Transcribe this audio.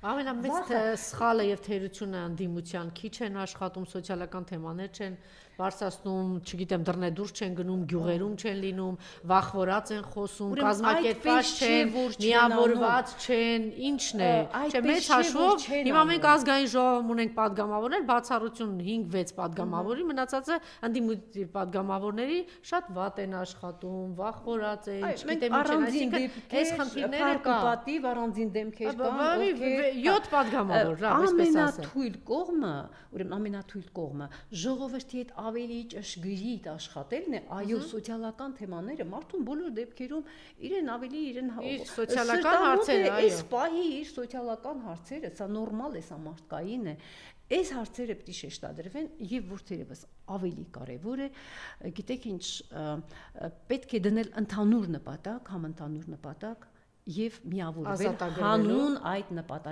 Ամենամեծ սխալը եւ թերությունը անդիմության քիչ են աշխատում, սոցիալական թեմաներ չեն բարձրացնում, չգիտեմ, դռնեդուրս չեն գնում, գյուղերում չեն լինում, վախվորած են խոսում, կազմակերպված չեն, միավորված չեն, ինչն է։ Չէ, մեծ հաշվով հիմա մենք ազգային ժողովում ունենք падգամավորներ, բացառություն 5-6 падգամավորի, մնացածը անդիմության падգամավորների շատ վատ են աշխատում, վախվորած են, չգիտեմ ինչ են, այսինքն այս խնդիրները կա։ Պատիվ առանձին դեմքեր կան, ովքեր 7 падգամավոր, այսպես ասեմ։ Ամենաթույլ կողմը, ուրեմն ամենաթույլ կողմը ժողովրդի հետ ավելի ճշգրիտ աշխատելն է, այո, սոցիալական թեմաները մարդուն բոլոր դեպքերում իրեն ավելի իր սոցիալական հարցերը, այո։ Այս պահի իր սոցիալական հարցերը, սա նորմալ է, սա մարդկային է։ Այս հարցերը պետք է շեշտադրվեն եւ որ թերևս ավելի կարեւոր է, գիտեք ինչ, պետք է դնել ընդհանուր նպատակ, համընդհանուր նպատակ եւ միավորվել հանուն այդ նպատակի